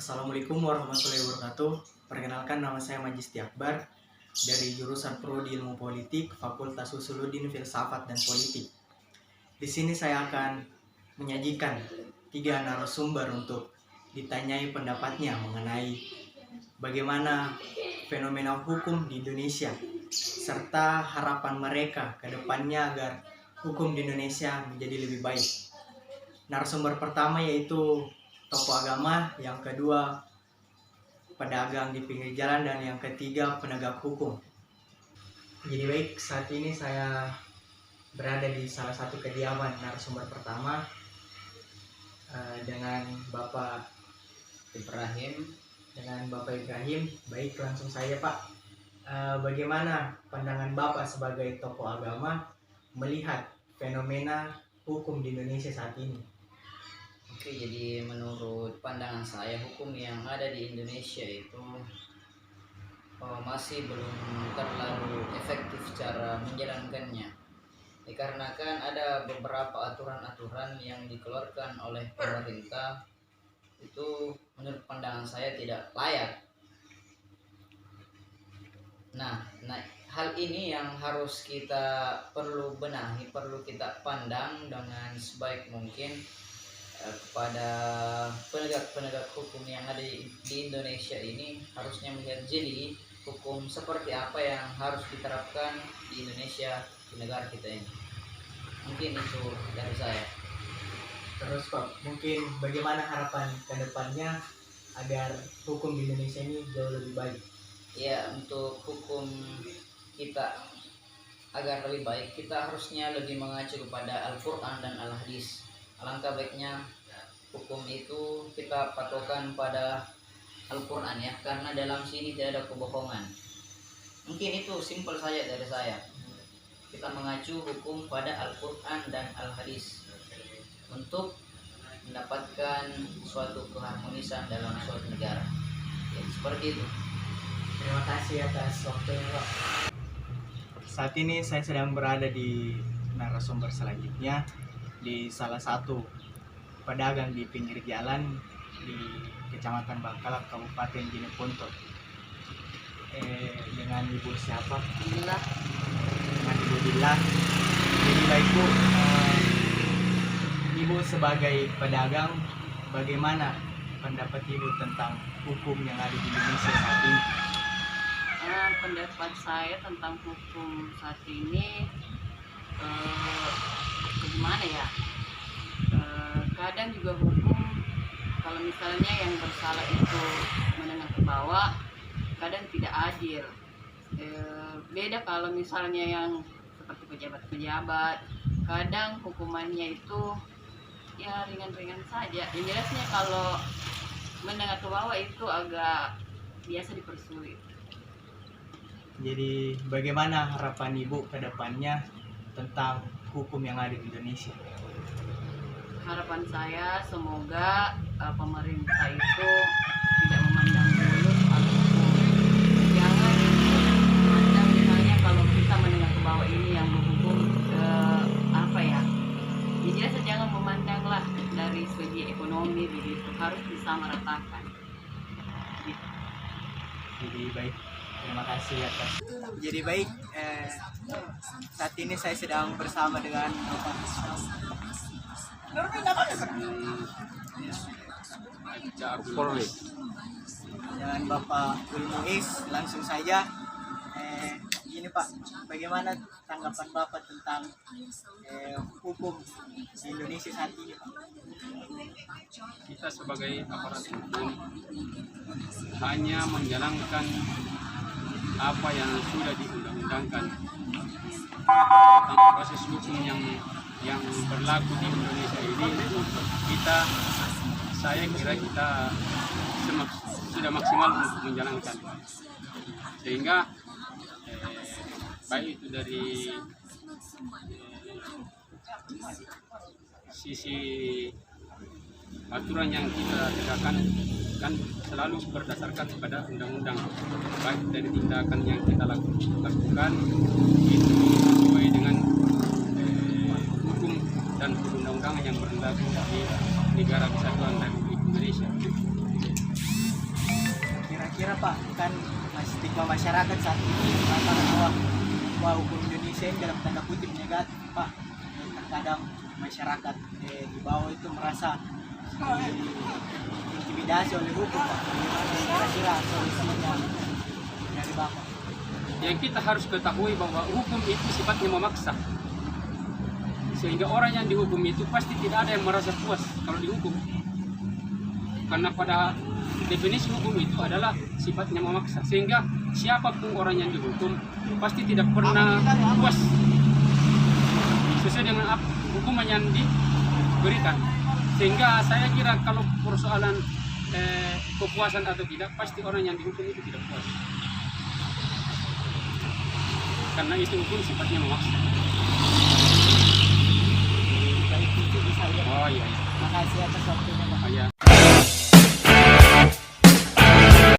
Assalamualaikum warahmatullahi wabarakatuh. Perkenalkan, nama saya Majisti Akbar dari jurusan Prodi Ilmu Politik, Fakultas Usuluddin Filsafat dan Politik. Di sini saya akan menyajikan 3 narasumber untuk ditanyai pendapatnya mengenai bagaimana fenomena hukum di Indonesia serta harapan mereka ke depannya agar hukum di Indonesia menjadi lebih baik. Narasumber pertama yaitu tokoh agama, yang kedua pedagang di pinggir jalan, dan yang ketiga penegak hukum. Jadi baik, saat ini saya berada di salah satu kediaman narasumber pertama dengan Bapak Ibrahim. Baik, langsung saja Pak. Bagaimana pandangan Bapak sebagai tokoh agama melihat fenomena hukum di Indonesia saat ini? Oke, jadi menurut pandangan saya, hukum yang ada di Indonesia itu masih belum terlalu efektif cara menjalankannya. Dikarenakan ada beberapa aturan-aturan yang dikeluarkan oleh pemerintah itu menurut pandangan saya tidak layak. Nah, hal ini yang harus kita perlu benahi, perlu kita pandang dengan sebaik mungkin kepada penegak-penegak hukum yang ada di Indonesia ini. Harusnya melihat jeli hukum seperti apa yang harus diterapkan di Indonesia, di negara kita ini. Mungkin itu dari saya. Terus Pak, mungkin bagaimana harapan ke depannya agar hukum di Indonesia ini jauh lebih baik? Ya, untuk hukum kita agar lebih baik, kita harusnya lebih mengacu kepada Al-Quran dan Al-Hadis. Alangkah baiknya hukum itu kita patokan pada Al-Quran ya, karena dalam sini tidak ada kebohongan. Mungkin itu simpel saja dari saya. Kita mengacu hukum pada Al-Quran dan Al-Hadis untuk mendapatkan suatu keharmonisan dalam suatu negara. Ya, seperti itu. Terima kasih atas waktunya Pak. Saat ini saya sedang berada di narasumber selanjutnya, di salah satu pedagang di pinggir jalan di Kecamatan Bangkalap, Kabupaten Jeneponto. Dengan Ibu siapa? Alhamdulillah. Dengan Ibu Billah. Jadi baik Bu, Ibu sebagai pedagang, bagaimana pendapat Ibu tentang hukum yang ada di Indonesia saat ini? Pendapat saya tentang hukum saat ini bagaimana ya, kadang juga hukum kalau misalnya yang bersalah itu menengah ke bawah kadang tidak adil. Beda kalau misalnya yang seperti pejabat-pejabat, kadang hukumannya itu ya ringan-ringan saja. Yang jelasnya kalau menengah ke bawah itu agak biasa dipersulit. Jadi bagaimana harapan Ibu ke depannya tentang hukum yang ada di Indonesia? Harapan saya semoga pemerintah itu tidak memandang bulu soal hukum. Jangan memandang misalnya kalau kita menengah ke bawah ini yang menghukum jelas jangan memandanglah dari segi ekonomi begitu, harus disamaratakan. Gitu. Jadi baik, terima kasih atas. Jadi baik, saat ini saya sedang bersama dengan Bapak Ulmuis. Langsung saja, ini Pak, bagaimana tanggapan Bapak tentang hukum di Indonesia saat ini Pak? Kita sebagai aparat hukum hanya menjalankan apa yang sudah diundang-undangkan tentang proses hukum yang berlaku di Indonesia ini. Saya kira kita sudah maksimal untuk menjalankan, sehingga baik itu dari sisi aturan yang kita tegakkan kan selalu berdasarkan pada undang-undang, baik dari tindakan yang kita lakukan itu sesuai dengan hukum dan perundang-undangan yang berlaku di negara kesatuan Republik Indonesia. kira Pak, kan stigma masyarakat saat ini mengatakan bahwa hukum Indonesia ini dalam tanda kutip negatif Pak. Terkadang masyarakat di bawah itu merasa diintimidasi oleh hukum Pak. Bagaimana kira-kira solusinya dari Bapak? Yang kita harus ketahui bahwa hukum itu sifatnya memaksa. Sehingga orang yang dihukum itu pasti tidak ada yang merasa puas kalau dihukum. Karena pada definisi hukum itu adalah sifatnya memaksa. Sehingga siapapun orang yang dihukum pasti tidak pernah puas sesuai dengan hukuman yang diberikan. Sehingga saya kira kalau persoalan kepuasan atau tidak, pasti orang yang dihukum itu tidak puas. Karena itu hukum sifatnya memaksa. Baik, itu bisa ya. Oh iya. Makasih atas waktunya Pak. Oh, iya.